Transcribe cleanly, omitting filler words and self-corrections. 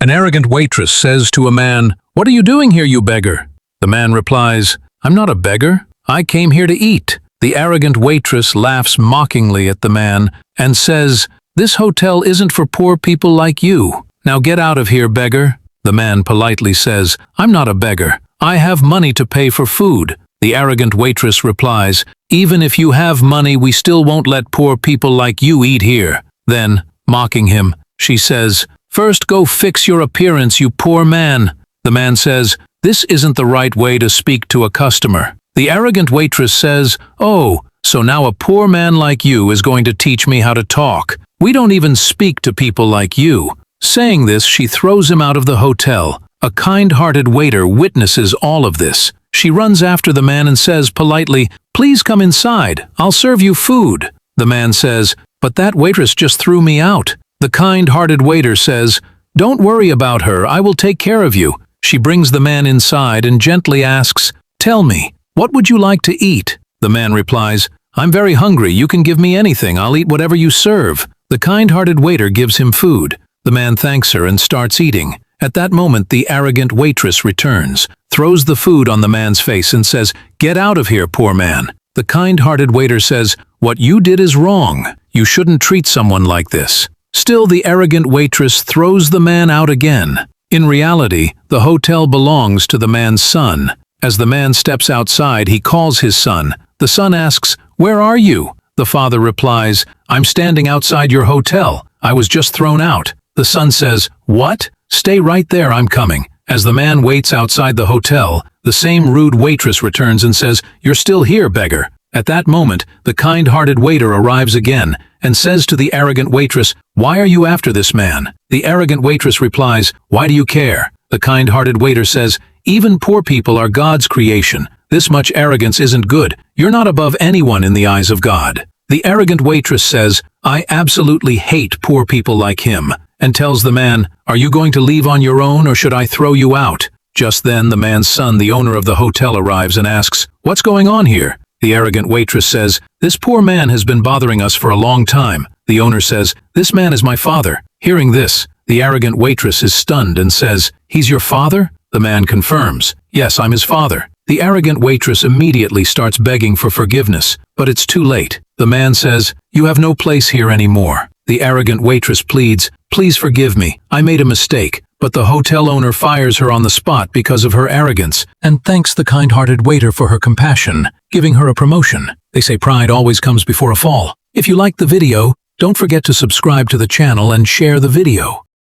An arrogant waitress says to a man, "What are you doing here, you beggar?" The man replies, "I'm not a beggar. I came here to eat." The arrogant waitress laughs mockingly at the man and says, "This hotel isn't for poor people like you. Now get out of here, beggar." The man politely says, "I'm not a beggar. I have money to pay for food." The arrogant waitress replies, "Even if you have money, we still won't let poor people like you eat here." Then, mocking him, she says, "First go fix your appearance, you poor man." The man says, "This isn't the right way to speak to a customer." The arrogant waitress says, "Oh, so now a poor man like you is going to teach me how to talk. We don't even speak to people like you." Saying this, she throws him out of the hotel. A kind-hearted waiter witnesses all of this. She runs after the man and says politely, "Please come inside. I'll serve you food." The man says, "But that waitress just threw me out." The kind-hearted waiter says, "Don't worry about her. I will take care of you." She brings the man inside and gently asks, "Tell me, what would you like to eat?" The man replies, "I'm very hungry. You can give me anything. I'll eat whatever you serve." The kind-hearted waiter gives him food. The man thanks her and starts eating. At that moment, the arrogant waitress returns, throws the food on the man's face and says, "Get out of here, poor man." The kind-hearted waiter says, "What you did is wrong. You shouldn't treat someone like this." Still, the arrogant waitress throws the man out again. In reality, the hotel belongs to the man's son. As the man steps outside, he calls his son. The son asks, "Where are you?" The father replies, "I'm standing outside your hotel. I was just thrown out." The son says, "What? Stay right there, I'm coming." As the man waits outside the hotel, the same rude waitress returns and says, "You're still here, beggar." At that moment, the kind-hearted waiter arrives again and says to the arrogant waitress, "Why are you after this man?" The arrogant waitress replies, "Why do you care?" The kind-hearted waiter says, "Even poor people are God's creation. This much arrogance isn't good. You're not above anyone in the eyes of God." The arrogant waitress says, "I absolutely hate poor people like him," and tells the man, "Are you going to leave on your own or should I throw you out?" Just then, the man's son, the owner of the hotel, arrives and asks, "What's going on here?" The arrogant waitress says, "This poor man has been bothering us for a long time." The owner says, "This man is my father." Hearing this, the arrogant waitress is stunned and says, "He's your father?" The man confirms, "Yes, I'm his father." The arrogant waitress immediately starts begging for forgiveness, but it's too late. The man says, "You have no place here anymore." The arrogant waitress pleads, "Please forgive me. I made a mistake." But the hotel owner fires her on the spot because of her arrogance and thanks the kind-hearted waiter for her compassion, giving her a promotion. They say pride always comes before a fall. If you liked the video, don't forget to subscribe to the channel and share the video.